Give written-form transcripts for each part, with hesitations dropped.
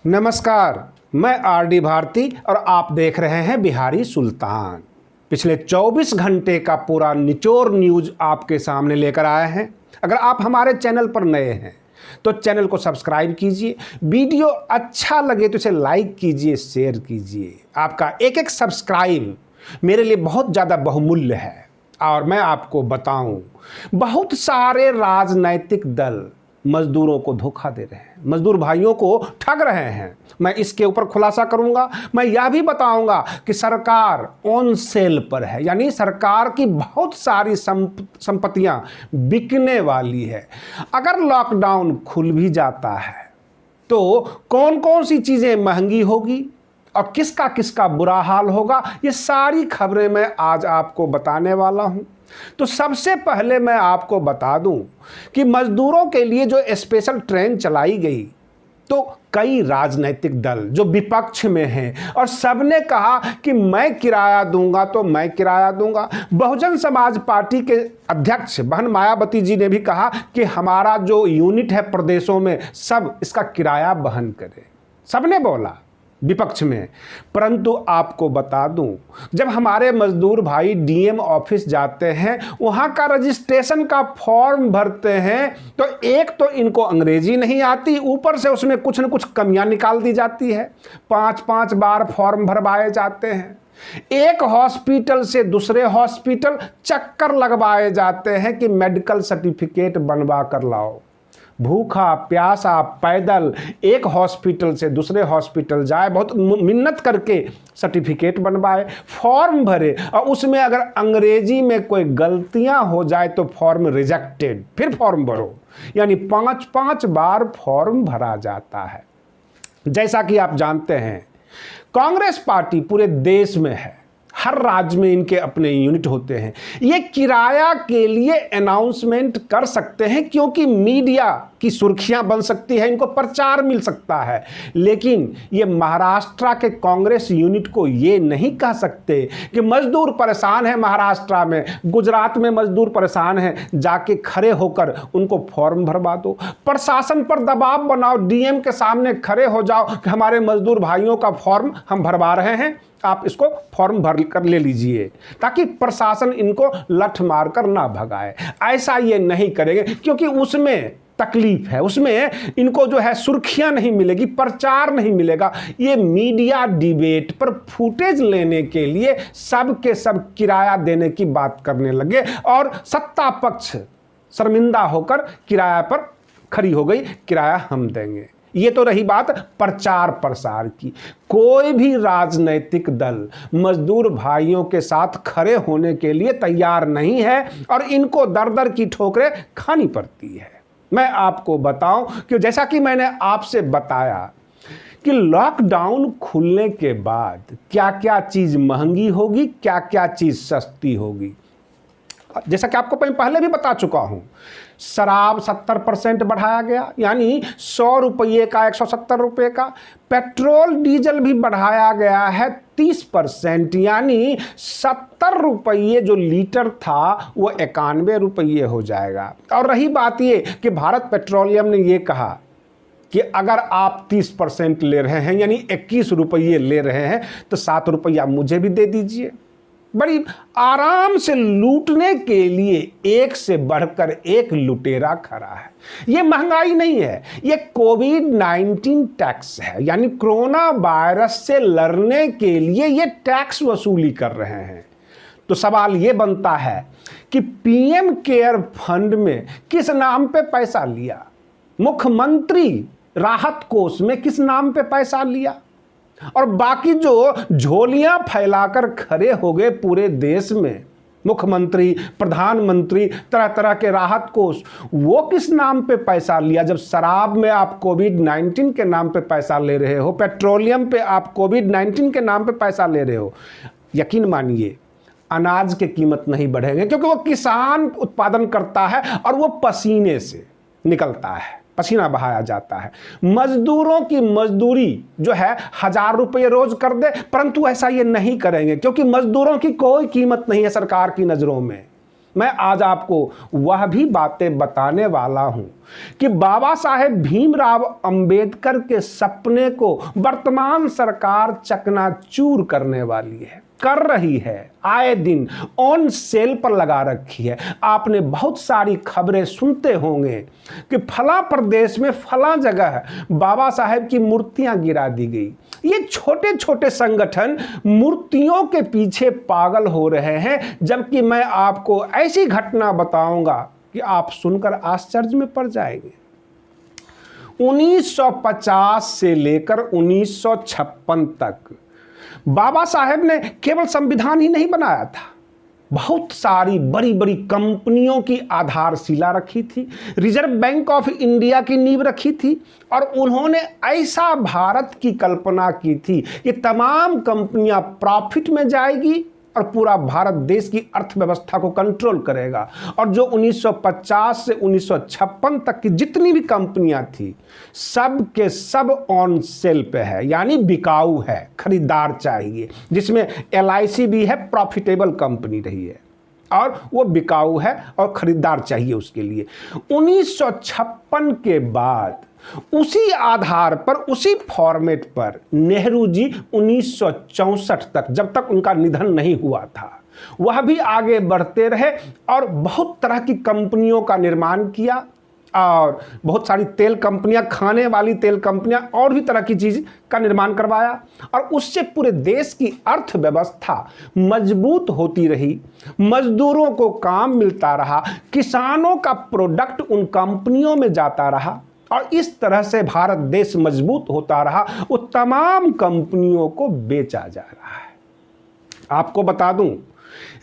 नमस्कार, मैं आरडी भारती और आप देख रहे हैं बिहारी सुल्तान। पिछले 24 घंटे का पूरा निचोड़ न्यूज आपके सामने लेकर आए हैं। अगर आप हमारे चैनल पर नए हैं तो चैनल को सब्सक्राइब कीजिए, वीडियो अच्छा लगे तो इसे लाइक कीजिए, शेयर कीजिए। आपका एक एक सब्सक्राइब मेरे लिए बहुत ज़्यादा बहुमूल्य है। और मैं आपको बताऊं, बहुत सारे राजनैतिक दल मजदूरों को धोखा दे रहे हैं, मजदूर भाइयों को ठग रहे हैं। मैं इसके ऊपर खुलासा करूंगा। मैं यह भी बताऊंगा कि सरकार ऑन सेल पर है, यानी सरकार की बहुत सारी संपत्तियां बिकने वाली है। अगर लॉकडाउन खुल भी जाता है तो कौन कौन सी चीज़ें महंगी होगी और किसका किसका बुरा हाल होगा, ये सारी खबरें मैं आज आपको बताने वाला हूं। तो सबसे पहले मैं आपको बता दूं कि मजदूरों के लिए जो स्पेशल ट्रेन चलाई गई, तो कई राजनीतिक दल जो विपक्ष में हैं और सबने कहा कि मैं किराया दूंगा तो मैं किराया दूंगा। बहुजन समाज पार्टी के अध्यक्ष बहन मायावती जी ने भी कहा कि हमारा जो यूनिट है प्रदेशों में, सब इसका किराया वहन करे। सबने बोला विपक्ष में। परंतु आपको बता दूं, जब हमारे मजदूर भाई डीएम ऑफिस जाते हैं, वहां का रजिस्ट्रेशन का फॉर्म भरते हैं, तो एक तो इनको अंग्रेजी नहीं आती, ऊपर से उसमें कुछ न कुछ कमियां निकाल दी जाती है। 5-5 बार फॉर्म भरवाए जाते हैं। एक हॉस्पिटल से दूसरे हॉस्पिटल चक्कर लगवाए जाते हैं कि मेडिकल सर्टिफिकेट बनवा कर लाओ। भूखा प्यासा पैदल एक हॉस्पिटल से दूसरे हॉस्पिटल जाए, बहुत मिन्नत करके सर्टिफिकेट बनवाए, फॉर्म भरे, और उसमें अगर अंग्रेजी में कोई गलतियां हो जाए तो फॉर्म रिजेक्टेड, फिर फॉर्म भरो। यानी 5-5 बार फॉर्म भरा जाता है। जैसा कि आप जानते हैं, कांग्रेस पार्टी पूरे देश में है, हर राज्य में इनके अपने यूनिट होते हैं। ये किराया के लिए अनाउंसमेंट कर सकते हैं क्योंकि मीडिया की सुर्खियां बन सकती है, इनको प्रचार मिल सकता है। लेकिन ये महाराष्ट्र के कांग्रेस यूनिट को ये नहीं कह सकते कि मजदूर परेशान है महाराष्ट्र में, गुजरात में मजदूर परेशान है, जाके खड़े होकर उनको फॉर्म भरवा दो। प्रशासन पर दबाव बनाओ, डीएम के सामने खड़े हो जाओ कि हमारे मजदूर भाइयों का फॉर्म हम भरवा रहे हैं, आप इसको फॉर्म भर कर ले लीजिए, ताकि प्रशासन इनको लठ मार कर ना भगाए। ऐसा ये नहीं करेंगे क्योंकि उसमें तकलीफ है, उसमें इनको जो है सुर्खियां नहीं मिलेगी, प्रचार नहीं मिलेगा। ये मीडिया डिबेट पर फुटेज लेने के लिए सब के सब किराया देने की बात करने लगे और सत्ता पक्ष शर्मिंदा होकर किराया पर खड़ी हो गई, किराया हम देंगे। ये तो रही बात प्रचार प्रसार की। कोई भी राजनीतिक दल मजदूर भाइयों के साथ खड़े होने के लिए तैयार नहीं है और इनको दर दर की ठोकरें खानी पड़ती है। मैं आपको बताऊं कि जैसा कि मैंने आपसे बताया कि लॉकडाउन खुलने के बाद क्या क्या चीज़ महंगी होगी, क्या क्या चीज़ सस्ती होगी। जैसा कि आपको पहले भी बता चुका हूं, शराब 70% बढ़ाया गया, यानी 100 रुपये का 170 रुपये का। पेट्रोल डीजल भी बढ़ाया गया है 30%, यानी 70 रुपये जो लीटर था वो 91 रुपये हो जाएगा। और रही बात ये कि भारत पेट्रोलियम ने ये कहा कि अगर आप 30% ले रहे हैं, यानी 21 रुपये ले रहे हैं, तो 7 रुपया मुझे भी दे दीजिए। बड़ी आराम से लूटने के लिए एक से बढ़कर एक लुटेरा खड़ा है। ये महंगाई नहीं है, ये कोविड-19 टैक्स है, यानी कोरोना वायरस से लड़ने के लिए ये टैक्स वसूली कर रहे हैं। तो सवाल ये बनता है कि पीएम केयर फंड में किस नाम पे पैसा लिया, मुख्यमंत्री राहत कोष में किस नाम पे पैसा लिया, और बाकी जो झोलियां फैलाकर खड़े हो गए पूरे देश में, मुख्यमंत्री, प्रधानमंत्री, तरह तरह के राहत कोष, वो किस नाम पे पैसा लिया। जब शराब में आप कोविड-19 के नाम पे पैसा ले रहे हो, पेट्रोलियम पे आप कोविड-19 के नाम पे पैसा ले रहे हो, यकीन मानिए अनाज की कीमत नहीं बढ़ेंगे, क्योंकि वो किसान उत्पादन करता है और वो पसीने से निकलता है, पसीना बहाया जाता है। मजदूरों की मजदूरी जो है 1000 रुपये रोज कर दे, परंतु ऐसा ये नहीं करेंगे क्योंकि मजदूरों की कोई कीमत नहीं है सरकार की नजरों में। मैं आज आपको वह भी बातें बताने वाला हूं कि बाबा साहेब भीमराव अंबेडकर के सपने को वर्तमान सरकार चकनाचूर करने वाली है, कर रही है, आए दिन ऑन सेल पर लगा रखी है। आपने बहुत सारी खबरें सुनते होंगे कि फला प्रदेश में फला जगह बाबा साहेब की मूर्तियां गिरा दी गई। ये छोटे छोटे संगठन मूर्तियों के पीछे पागल हो रहे हैं, जबकि मैं आपको ऐसी घटना बताऊंगा कि आप सुनकर आश्चर्य में पड़ जाएंगे। 1950 से लेकर 1956 तक बाबा साहेब ने केवल संविधान ही नहीं बनाया था, बहुत सारी बड़ी बड़ी कंपनियों की आधारशिला रखी थी, रिजर्व बैंक ऑफ इंडिया की नींव रखी थी और उन्होंने ऐसा भारत की कल्पना की थी कि तमाम कंपनियां प्रॉफिट में जाएगी और पूरा भारत देश की अर्थव्यवस्था को कंट्रोल करेगा। और जो 1950 से 1956 तक की जितनी भी कंपनियां थी, सब के सब ऑन सेल पे है, यानी बिकाऊ है, खरीदार चाहिए, जिसमें LIC भी है, प्रॉफिटेबल कंपनी रही है और वो बिकाऊ है और खरीदार चाहिए उसके लिए। 1956 के बाद उसी आधार पर, उसी फॉर्मेट पर नेहरू जी 1964 तक, जब तक उनका निधन नहीं हुआ था, वह भी आगे बढ़ते रहे और बहुत तरह की कंपनियों का निर्माण किया और बहुत सारी तेल कंपनियां, खाने वाली तेल कंपनियां और भी तरह की चीज का निर्माण करवाया और उससे पूरे देश की अर्थव्यवस्था मजबूत होती रही, मजदूरों को काम मिलता रहा, किसानों का प्रोडक्ट उन कंपनियों में जाता रहा और इस तरह से भारत देश मजबूत होता रहा। वो तमाम कंपनियों को बेचा जा रहा है। आपको बता दूं,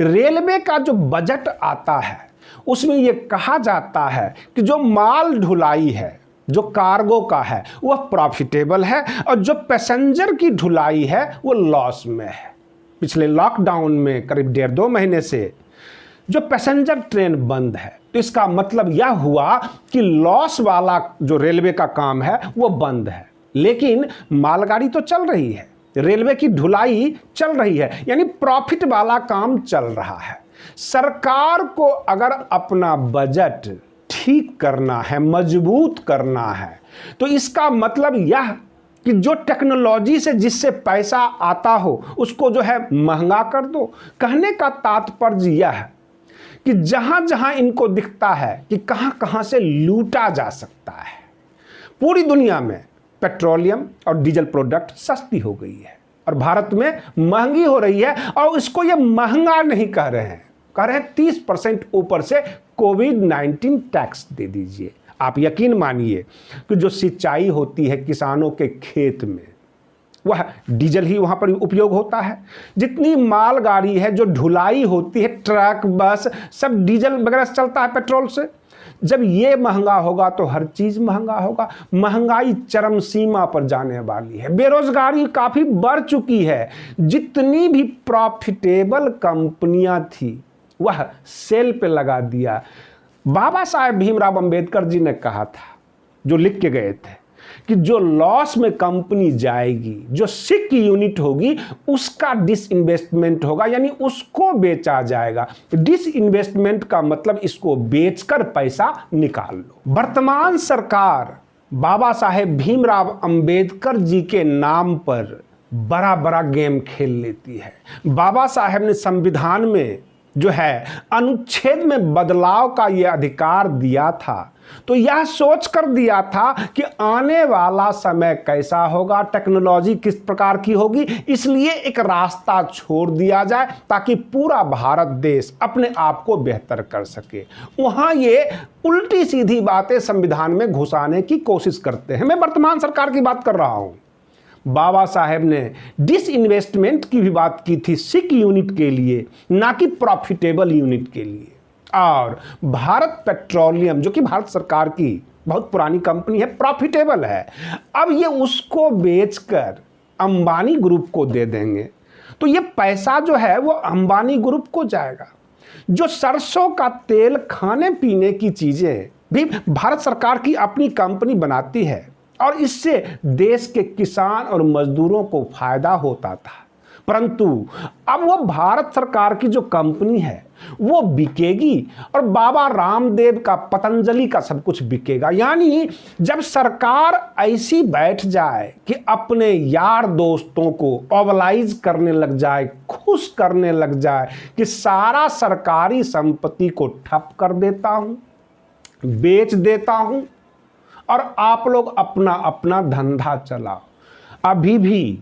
रेलवे का जो बजट आता है उसमें यह कहा जाता है कि जो माल ढुलाई है, जो कार्गो का है, वह प्रॉफिटेबल है और जो पैसेंजर की ढुलाई है वो लॉस में है। पिछले लॉकडाउन में करीब 1.5-2 महीने से जो पैसेंजर ट्रेन बंद है, तो इसका मतलब यह हुआ कि लॉस वाला जो रेलवे का काम है वो बंद है, लेकिन मालगाड़ी तो चल रही है, रेलवे की ढुलाई चल रही है, यानी प्रॉफिट वाला काम चल रहा है। सरकार को अगर अपना बजट ठीक करना है, मजबूत करना है, तो इसका मतलब यह कि जो टेक्नोलॉजी से जिससे पैसा आता हो उसको जो है महंगा कर दो। कहने का तात्पर्य यह है कि जहां जहां इनको दिखता है कि कहां कहां से लूटा जा सकता है, पूरी दुनिया में पेट्रोलियम और डीजल प्रोडक्ट सस्ती हो गई है और भारत में महंगी हो रही है। और इसको ये महंगा नहीं कह रहे हैं, कह रहे हैं 30% ऊपर से कोविड-19 टैक्स दे दीजिए। आप यकीन मानिए कि जो सिंचाई होती है किसानों के खेत में, वह डीजल ही वहाँ पर उपयोग होता है। जितनी मालगाड़ी है, जो ढुलाई होती है, ट्रक, बस, सब डीजल वगैरह से चलता है, पेट्रोल से। जब ये महंगा होगा तो हर चीज़ महंगा होगा। महंगाई चरम सीमा पर जाने वाली है, बेरोजगारी काफ़ी बढ़ चुकी है। जितनी भी प्रॉफिटेबल कंपनियां थी वह सेल पे लगा दिया। बाबा साहेब भीमराव अंबेडकर जी ने कहा था, जो लिख के गए थे, कि जो लॉस में कंपनी जाएगी, जो सिक यूनिट होगी, उसका डिसइन्वेस्टमेंट होगा, यानी उसको बेचा जाएगा। डिसइन्वेस्टमेंट का मतलब इसको बेचकर पैसा निकाल लो। वर्तमान सरकार बाबा साहेब भीमराव अंबेडकर जी के नाम पर बड़ा बड़ा गेम खेल लेती है। बाबा साहेब ने संविधान में जो है अनुच्छेद में बदलाव का यह अधिकार दिया था, तो यह सोच कर दिया था कि आने वाला समय कैसा होगा, टेक्नोलॉजी किस प्रकार की होगी, इसलिए एक रास्ता छोड़ दिया जाए ताकि पूरा भारत देश अपने आप को बेहतर कर सके। वहां ये उल्टी सीधी बातें संविधान में घुसाने की कोशिश करते हैं। मैं वर्तमान सरकार की बात कर रहा हूं। बाबा साहेब ने डिसइन्वेस्टमेंट की भी बात की थी, सिक यूनिट के लिए, ना कि प्रॉफिटेबल यूनिट के लिए। और भारत पेट्रोलियम, जो कि भारत सरकार की बहुत पुरानी कंपनी है, प्रॉफिटेबल है, अब ये उसको बेचकर अंबानी ग्रुप को दे देंगे, तो ये पैसा जो है वो अंबानी ग्रुप को जाएगा। जो सरसों का तेल, खाने पीने की चीजें भी भारत सरकार की अपनी कंपनी बनाती है और इससे देश के किसान और मजदूरों को फायदा होता था। परंतु अब वो भारत सरकार की जो कंपनी है वो बिकेगी और बाबा रामदेव का, पतंजलि का सब कुछ बिकेगा। यानी जब सरकार ऐसी बैठ जाए कि अपने यार दोस्तों को ओबलाइज करने लग जाए, खुश करने लग जाए कि सारा सरकारी संपत्ति को ठप कर देता हूं, बेच देता हूं और आप लोग अपना अपना धंधा चलाओ। अभी भी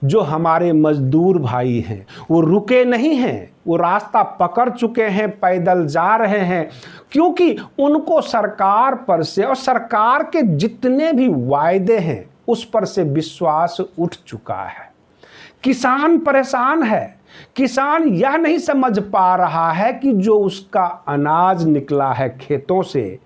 जो हमारे मजदूर भाई हैं वो रुके नहीं हैं, वो रास्ता पकड़ चुके हैं, पैदल जा रहे हैं, क्योंकि उनको सरकार पर से और सरकार के जितने भी वायदे हैं उस पर से विश्वास उठ चुका है। किसान परेशान है। किसान यह नहीं समझ पा रहा है कि जो उसका अनाज निकला है खेतों से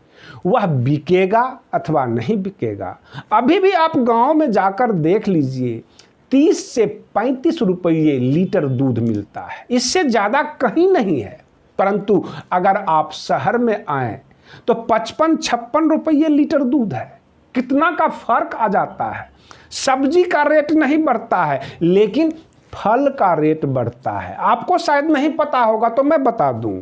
वह बिकेगा अथवा नहीं बिकेगा। अभी भी आप गांव में जाकर देख लीजिए, 30 से 35 रुपये लीटर दूध मिलता है, इससे ज़्यादा कहीं नहीं है। परंतु अगर आप शहर में आए तो 55-56 रुपये लीटर दूध है। कितना का फर्क आ जाता है। सब्जी का रेट नहीं बढ़ता है लेकिन फल का रेट बढ़ता है। आपको शायद नहीं पता होगा तो मैं बता दूं,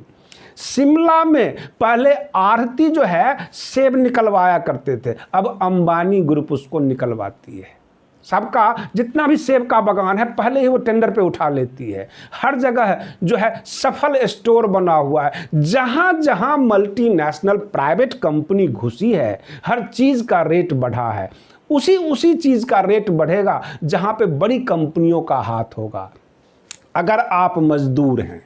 शिमला में पहले आढ़ती जो है सेब निकलवाया करते थे, अब अंबानी ग्रुप उसको निकलवाती है। सबका जितना भी सेब का बागान है पहले ही वो टेंडर पे उठा लेती है। हर जगह जो है सफल स्टोर बना हुआ है। जहां जहां मल्टीनेशनल प्राइवेट कंपनी घुसी है हर चीज का रेट बढ़ा है। उसी चीज का रेट बढ़ेगा जहां पे बड़ी कंपनियों का हाथ होगा। अगर आप मजदूर हैं,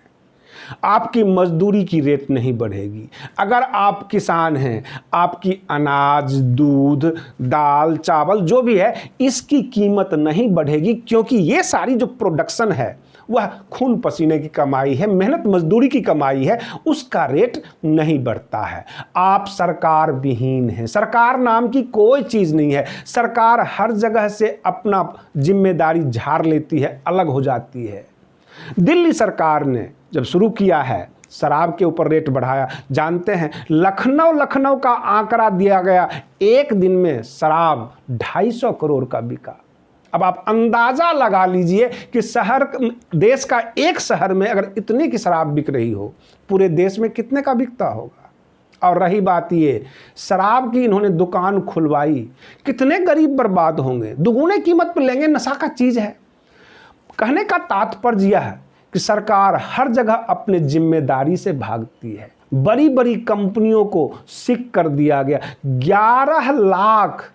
आपकी मजदूरी की रेट नहीं बढ़ेगी। अगर आप किसान हैं, आपकी अनाज, दूध, दाल, चावल जो भी है इसकी कीमत नहीं बढ़ेगी, क्योंकि ये सारी जो प्रोडक्शन है वह खून पसीने की कमाई है, मेहनत मजदूरी की कमाई है, उसका रेट नहीं बढ़ता है। आप सरकार विहीन हैं। सरकार नाम की कोई चीज़ नहीं है। सरकार हर जगह से अपना जिम्मेदारी झाड़ लेती है, अलग हो जाती है। दिल्ली सरकार ने जब शुरू किया है शराब के ऊपर रेट बढ़ाया, जानते हैं लखनऊ का आंकड़ा दिया गया, एक दिन में शराब 250 करोड़ का बिका। अब आप अंदाजा लगा लीजिए कि देश का एक शहर में अगर इतनी की शराब बिक रही हो, पूरे देश में कितने का बिकता होगा। और रही बात ये, शराब की इन्होंने दुकान खुलवाई, कितने गरीब बर्बाद होंगे। दुगुने कीमत पर लेंगे, नशा का चीज़ है। कहने का तात्पर्य यह है कि सरकार हर जगह अपने जिम्मेदारी से भागती है। बड़ी बड़ी कंपनियों को सिक कर दिया गया। 11 लाख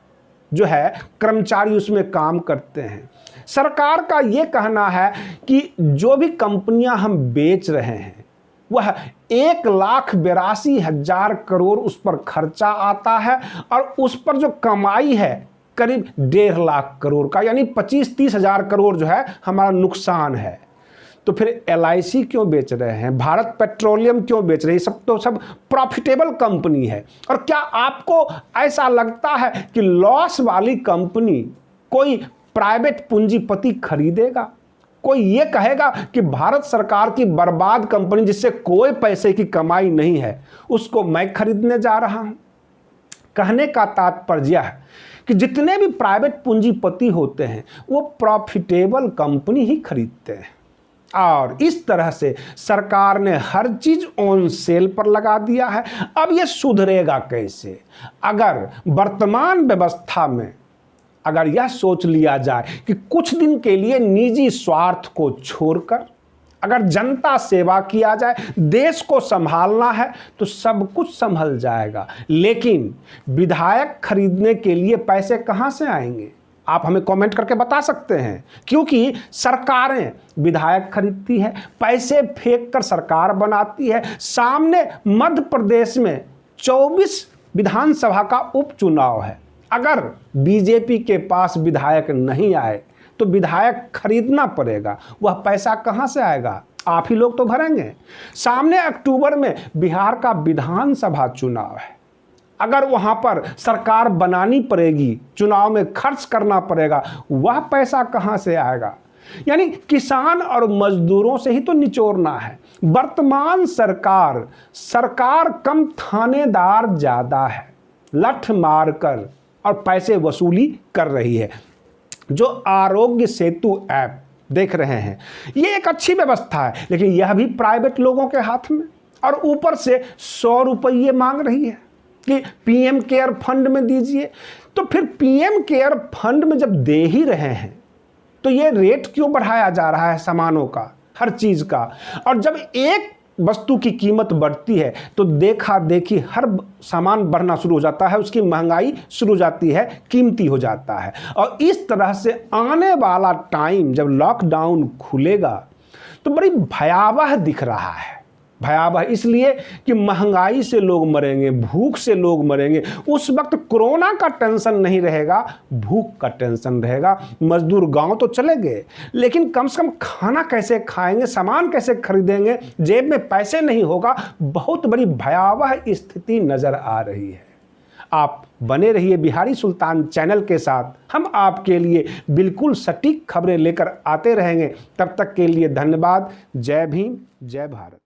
जो है कर्मचारी उसमें काम करते हैं। सरकार का ये कहना है कि जो भी कंपनियां हम बेच रहे हैं वह 1,82,000 करोड़ उस पर खर्चा आता है और उस पर जो कमाई है करीब 1.5 लाख करोड़ का, यानी 25-30 हजार करोड़ जो है हमारा नुकसान है। तो फिर LIC क्यों बेच रहे हैं, भारत पेट्रोलियम क्यों बेच रहे हैं? सब प्रॉफिटेबल कंपनी है। और क्या आपको ऐसा लगता है कि लॉस वाली कंपनी कोई प्राइवेट पूंजीपति खरीदेगा? कोई ये कहेगा कि भारत सरकार की बर्बाद कंपनी जिससे कोई पैसे की कमाई नहीं है उसको मैं खरीदने जा रहा हूं? कहने का तात्पर्य है कि जितने भी प्राइवेट पूंजीपति होते हैं वो प्रॉफिटेबल कंपनी ही खरीदते हैं। और इस तरह से सरकार ने हर चीज ऑन सेल पर लगा दिया है। अब ये सुधरेगा कैसे? अगर वर्तमान व्यवस्था में अगर यह सोच लिया जाए कि कुछ दिन के लिए निजी स्वार्थ को छोड़कर अगर जनता सेवा किया जाए, देश को संभालना है तो सब कुछ संभल जाएगा। लेकिन विधायक खरीदने के लिए पैसे कहां से आएंगे? आप हमें कमेंट करके बता सकते हैं। क्योंकि सरकारें विधायक खरीदती है, पैसे फेंक कर सरकार बनाती है। सामने मध्य प्रदेश में 24 विधानसभा का उपचुनाव है। अगर बीजेपी के पास विधायक नहीं आए तो विधायक खरीदना पड़ेगा। वह पैसा कहां से आएगा? आप ही लोग तो भरेंगे। सामने अक्टूबर में बिहार का विधानसभा चुनाव है। अगर वहां पर सरकार बनानी पड़ेगी, चुनाव में खर्च करना पड़ेगा, वह पैसा कहां से आएगा? यानी किसान और मजदूरों से ही तो निचोड़ना है। वर्तमान सरकार कम, थानेदार ज्यादा है। लठ मारकर और पैसे वसूली कर रही है। जो आरोग्य सेतु ऐप देख रहे हैं। ये एक अच्छी व्यवस्था है, लेकिन यह भी प्राइवेट लोगों के हाथ में, और ऊपर से 100 रुपये मांग रही है कि पीएम केयर फंड में दीजिए। तो फिर पीएम केयर फंड में जब दे ही रहे हैं तो ये रेट क्यों बढ़ाया जा रहा है सामानों का, हर चीज़ का? और जब एक वस्तु की कीमत बढ़ती है तो देखा देखी हर सामान बढ़ना शुरू हो जाता है, उसकी महंगाई शुरू हो जाती है, कीमती हो जाता है। और इस तरह से आने वाला टाइम जब लॉकडाउन खुलेगा तो बड़ी भयावह दिख रहा है। भयावह इसलिए कि महंगाई से लोग मरेंगे, भूख से लोग मरेंगे। उस वक्त कोरोना का टेंशन नहीं रहेगा, भूख का टेंशन रहेगा। मजदूर गांव तो चले गए, लेकिन कम से कम खाना कैसे खाएंगे, सामान कैसे खरीदेंगे, जेब में पैसे नहीं होगा। बहुत बड़ी भयावह स्थिति नजर आ रही है। आप बने रहिए बिहारी सुल्तान चैनल के साथ, हम आपके लिए बिल्कुल सटीक खबरें लेकर आते रहेंगे। तब तक के लिए धन्यवाद। जय भीम, जय भारत।